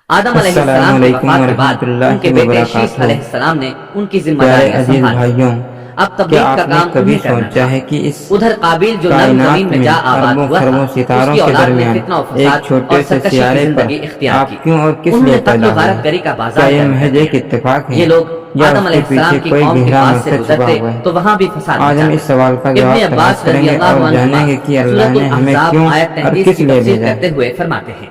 آدم علیہ السلام کی وفات کے بعد ان کے بیٹے شیث علیہ السلام نے ان کی ذمہ داریاں سنبھالی۔ اب تبلیغ کا کام انہیں کرنا تھا۔ ادھر قابیل جو نرم زمین میں جا آباد ہوا تھا، اس کی اولاد نے فتنہ و فساد اور سرکشی کی زندگی اختیار کی۔ انہوں نے قتل و غارت گری کا بازار کرنا۔ یہ لوگ آدم علیہ السلام کی قوم کے پاس سے گزرتے تو وہاں بھی فساد مچاتے۔ ابن عباس رضی اللہ عنہما سورۃ الاحزاب آیت 33 کی تفسیر کرتے ہوئے فرماتے ہیں،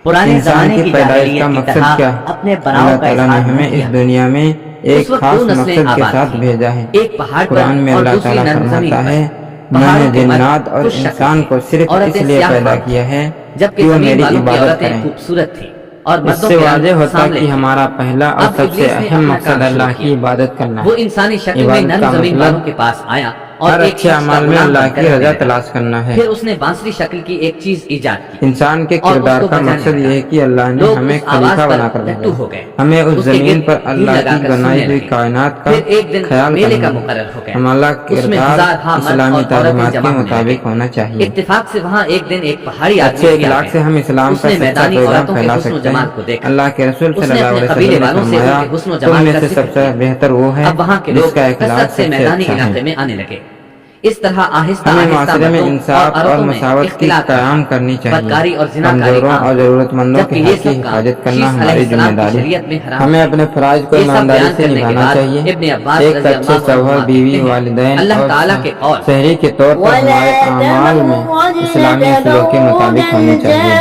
پرانے زمانے کی جاہلیت کی طرح اپنے بناؤ کا اظہار ہمیں اس دنیا میں ایک خاص مقصد کے ساتھ بھیجا ہے۔ ایک پہاڑ پر قرآن میں اور اللہ دوسری تعالیٰ نرم زمین فرماتا ہے، پر۔ میں نے پہاڑوں کے جنات مرد اور خوش شکل انسان تھے کو صرف اور اس عورتیں لیے سیاہ پیدا فام کیا ہے جبکہ کہ وہ زمین میری والوں کی عبادت عورتیں کریں۔ خوبصورت تھیں اور اس مردوں سے کے واضح رنگ ہوتا سانولے کہ تھے۔ ہمارا پہلا اور اب سب سے ابلیس نے اہم اپنا مقصد کام اللہ شروع کی کیا۔ عبادت کرنا وہ ہے۔ انسانی شکل میں عبادت نرم کا زمین مطلب والوں کے پاس آیا اور ہر ایک اچھے شخص کا اعمال میں غلام اللہ بن کر کی رضا رہنے لگا۔ تلاش کرنا ہے۔ پھر اس نے بانسری شکل کی ایک چیز ایجاد کی انسان کے اور اس کردار کو کا بجانے مقصد لگا۔ یہ ہے کہ اللہ نے لوگ ہمیں اس آواز خلیفہ پر بنا کر لٹو بھیجا ہو گئے۔ ہمیں اس اس کے زمین گرد پر بھیڑ اللہ لگا کی کر بنائی سننے ہوئی لگے۔ کائنات کا پھر ایک دن خیال میلے کا کرنا مقرر ہو گیا۔ ہمارا اس میں کردار ہزارہا مرد اسلامی اور تعلیمات عورتیں کے جمع ہونے لگے۔ مطابق ہونا چاہیے۔ اتفاق سے وہاں ایک دن ایک پہاڑی آدمی اچھے بھی آ اخلاق گیا۔ سے ہم اسلام اس کا نے سچا میدانی پیغام عورتوں کے پھیلا حسن و سکتے جمال ہیں۔ کو دیکھا۔ اللہ کے رسول اس صلی نے اللہ اپنے علیہ قبیلے وسلم نے والوں سے ان فرمایا، کے حسن و تم جمال میں کا سے ذکر سب سے کیا۔ بہتر وہ ہے اب وہاں کے جس لوگ کا اخلاق کثرت سے سب سے میدانی اچھا علاقے ہے۔ میں آنے لگے۔ اس طرح آہستہ ہمیں آہستہ معاشرے میں مردوں انصاف اور عورتوں میں مساوات کی اختلاط قیام کرنی چاہیے۔ بدکاری اور زناکاری کمزوروں عام اور ہوئی۔ ضرورت مندوں جبکہ کے یہ حق کی سب کام حفاظت کرنا شیث علیہ ہماری ذمہ السلام کی داری شریعت میں ہے۔ حرام ہمیں تھا۔ اپنے فرائض کو یہ سب ایمانداری بیان سے کرنے کے نبھانا بعد چاہیے۔ ابن عباس ایک رضی اچھے اللہ شوہر، عنہما بیوی، کہتے ہیں، والدین اللہ اور تعالیٰ کے قول شہری کے طور پر ہمارے اعمال میں اسلامی اصولوں کے مطابق ہونے چاہیے۔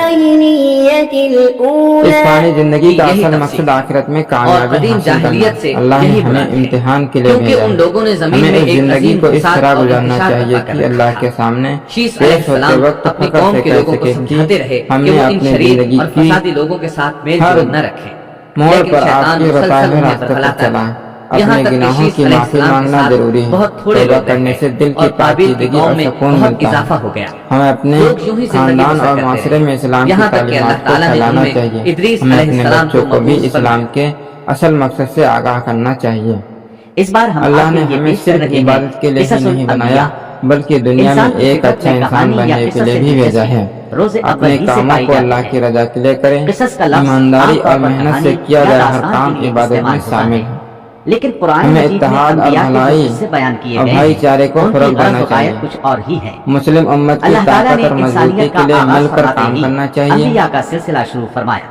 اس فانی زندگی کا یہی اصل تفسیر مقصد آخرت میں اور کامیابی قدیم حاصل کرنا جاہلیت سے ہے۔ اللہ نے یہی ہمیں مراد ہے، امتحان کے لیے کیونکہ بھیجا ان ہے۔ لوگوں نے زمین ہمیں میں اس ایک زندگی عظیم کو اس فساد طرح اور گزارنا انتشار چاہیے برپا کر کہ اللہ رکھا کے تھا۔ سامنے شیث علیہ پیش ہوتے السلام وقت اپنی فخر قوم سے کے کہہ لوگوں کو سکے سمجھاتے کہ رہے ہم کہ نے وہ ان اپنی شریر زندگی اور کی فسادی لوگوں کے ساتھ میل ہر جول نہ رکھے، موڑ لیکن پر آپ شیطان کے مسلسل بتائے ہوئے انہیں راستے پر برگلاتا چلائیں۔ رہا۔ یہاں اپنے تک کہ گناہوں شیث کی علیہ معافی السلام کے مانگنا ساتھ ضروری ہے۔ بہت تھوڑے توبہ لوگ رہ کرنے گئے سے دل کی اور قابیل کی پاکیزگی قوم اور میں سکون بہت ملتا اضافہ ہے۔ ہو گیا۔ ہمیں اپنے لوگ یوں ہی زندگی خاندان بسر اور کرتے معاشرے رہے، میں اسلام کی یہاں تک کہ اللہ تعلیمات کو تعالیٰ نے پھیلانا انہیں چاہیے۔ ادریس ہمیں علیہ اپنے السلام بچوں کو بھی مبعوث اسلام فرمایا۔ کے اصل مقصد سے آگاہ کرنا چاہیے۔ اس بار ہم اللہ آپ نے کے لیے ہمیں پیش کر صرف رہے ہیں عبادت کے لیے ہی قصص نہیں بنایا الانبیاء۔ بلکہ دنیا میں انسان کی ایک فطرت اچھا میں انسان کہانی یا بننے کے قصص لیے سے بھی بھیجا دلچسپی ہے۔ روز اپنے اول ہی سے کاموں پائی کو جاتی اللہ ہے۔ کی رضا کے لیے کریں۔ قصص کا لفظ ایمانداری عام طور اور پر محنت سے کہانی کیا یا جائے ہر داستان کام کے لیے عبادت استعمال میں ہوتا شامل ہے، ہے۔ لیکن قرآن ہمیں مجید میں اتحاد اور انبیاء کے جو بھلائی قصے بیان کیے اور گئے بھائی ہیں چارے کو ان کی فروغ غرض دینا و غایت چاہیے۔ کچھ اور ہی ہے۔ مسلم امت کی اللہ تعالیٰ طاقت نے اور مضبوطی انسانیت کے کا لیے آغاز مل کر فرماتے کام ہی کرنا چاہیے۔ انبیاء کا سلسلہ شروع فرمایا۔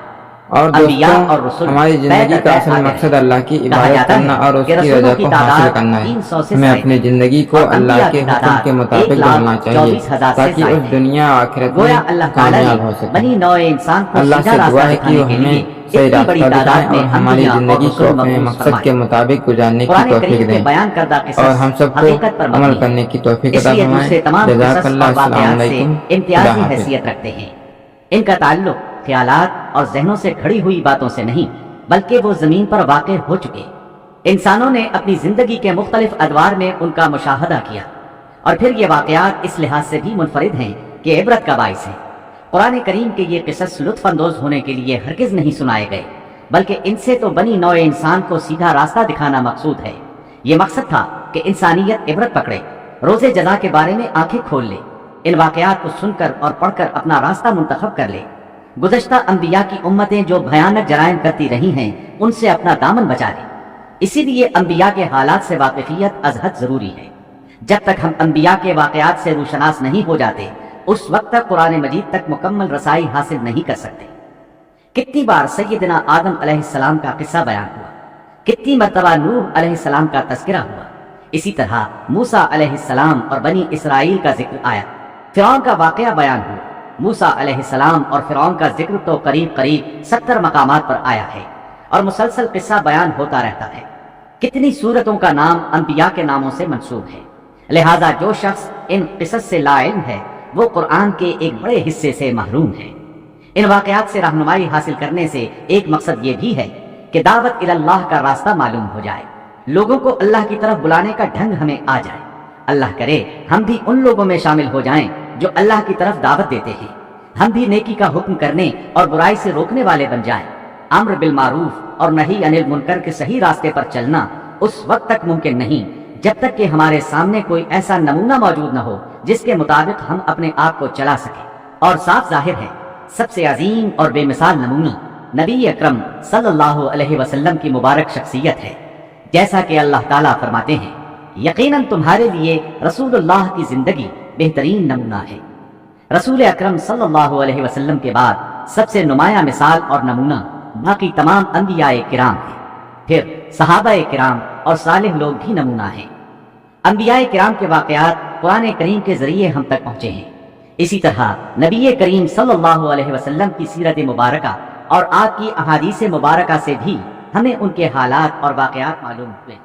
اور انبیاء دوستو، اور رسول ہماری بے زندگی در کا بے اصل آ گئے مقصد ہیں۔ اللہ کی کہا عبادت جاتا کرنا ہے اور اس کہ کی رسولوں رضا کی کو تعداد حاصل کرنا ہے۔ 300 سے ہمیں زائد اپنی ہے زندگی کو اور اللہ انبیاء کے کی حکم تعداد کے مطابق 1,24,000 ڈھالنا چاہیے سے تاکہ زائد اس ہے۔ دنیا آخرت میں گویا اللہ تعالیٰ کامیاب نے ہو سکے۔ بنی نوع انسان کو اللہ سیدھا سے راستہ دعا ہے کہ دکھانے وہ کے ہمیں لیے صحیح اتنی بڑی راستہ تعداد دکھائیں میں اور ہماری انبیاء اور زندگی کو رسول اپنے مبعوث مقصد کے فرمائے۔ مطابق گزارنے کی قرآن توفیق کریم میں دیں بیان کردہ اور قصص ہم سب کو حقیقت پر عمل مبنی کرنے کی توفیق اس عطا لیے فرمائے۔ دوسرے تمام جزاک قصص اللہ۔ اور السلام واقعات سے علیکم۔ خدا امتیازی حافظ۔ حیثیت رکھتے ہیں۔ ان کا تعلق خیالات اور ذہنوں سے کھڑی ہوئی باتوں سے نہیں بلکہ وہ زمین پر واقع ہو چکے۔ انسانوں نے اپنی زندگی کے مختلف ادوار میں ان کا مشاہدہ کیا اور پھر یہ واقعات اس لحاظ سے بھی منفرد ہیں کہ عبرت کا باعث ہیں۔ قرآن کریم کے یہ قصص لطف اندوز ہونے کے لیے ہرگز نہیں سنائے گئے بلکہ ان سے تو بنی نوع انسان کو سیدھا راستہ دکھانا مقصود ہے۔ یہ مقصد تھا کہ انسانیت عبرت پکڑے، روز جزا کے بارے میں آنکھیں کھول لے، ان واقعات کو سن کر اور پڑھ کر اپنا راستہ منتخب کر لے۔ گزشتہ انبیاء کی امتیں جو بھیانک جرائم کرتی رہی ہیں ان سے اپنا دامن بچا لے۔ اسی لیے انبیاء کے حالات سے واقفیت از حد ضروری ہے۔ جب تک ہم انبیاء کے واقعات سے روشناس نہیں ہو جاتے اس وقت تک قرآن مجید تک مکمل رسائی حاصل نہیں کر سکتے۔ کتنی بار سیدنا آدم علیہ السلام کا قصہ بیان ہوا، کتنی مرتبہ نوح علیہ السلام کا تذکرہ ہوا، اسی طرح موسیٰ علیہ السلام اور بنی اسرائیل کا ذکر آیا، فرعون کا واقعہ بیان ہوا۔ موسیٰ علیہ السلام اور فرعون کا ذکر تو قریب 70 مقامات پر آیا ہے اور مسلسل قصہ بیان ہوتا رہتا ہے۔ کتنی سورتوں کا نام انبیاء کے ناموں سے منسوب ہے۔ لہذا جو شخص ان قصص سے لا علم ہے وہ قرآن کے ایک بڑے حصے سے محروم ہے۔ ان واقعات سے رہنمائی حاصل کرنے سے ایک مقصد یہ بھی ہے کہ دعوت اللہ کا راستہ معلوم ہو جائے، لوگوں کو اللہ کی طرف بلانے کا ڈھنگ ہمیں آ جائے۔ اللہ کرے ہم بھی ان لوگوں میں شامل ہو جائیں جو اللہ کی طرف دعوت دیتے ہیں، ہم بھی نیکی کا حکم کرنے اور برائی سے روکنے والے بن جائیں۔ امر بالمعروف اور نہی عن المنکر کے صحیح راستے پر چلنا اس وقت تک ممکن نہیں جب تک کہ ہمارے سامنے کوئی ایسا نمونہ موجود نہ ہو جس کے مطابق ہم اپنے آپ کو چلا سکیں۔ اور صاف ظاہر ہے سب سے عظیم اور بے مثال نمونہ نبی اکرم صلی اللہ علیہ وسلم کی مبارک شخصیت ہے، جیسا کہ اللہ تعالیٰ فرماتے ہیں یقیناً تمہارے لیے رسول اللہ کی زندگی بہترین نمونہ ہے۔ رسول اکرم صلی اللہ علیہ وسلم کے بعد سب سے نمایاں مثال اور نمونہ باقی تمام انبیاء کرام ہیں، پھر صحابہ کرام اور صالح لوگ بھی نمونہ ہیں۔ انبیاء کرام کے واقعات قرآن کریم کے ذریعے ہم تک پہنچے ہیں، اسی طرح نبی کریم صلی اللہ علیہ وسلم کی سیرت مبارکہ اور آپ کی احادیث مبارکہ سے بھی ہمیں ان کے حالات اور واقعات معلوم ہوئے۔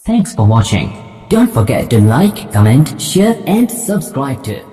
Thanks for watching. Don't forget to like, comment, share and subscribe to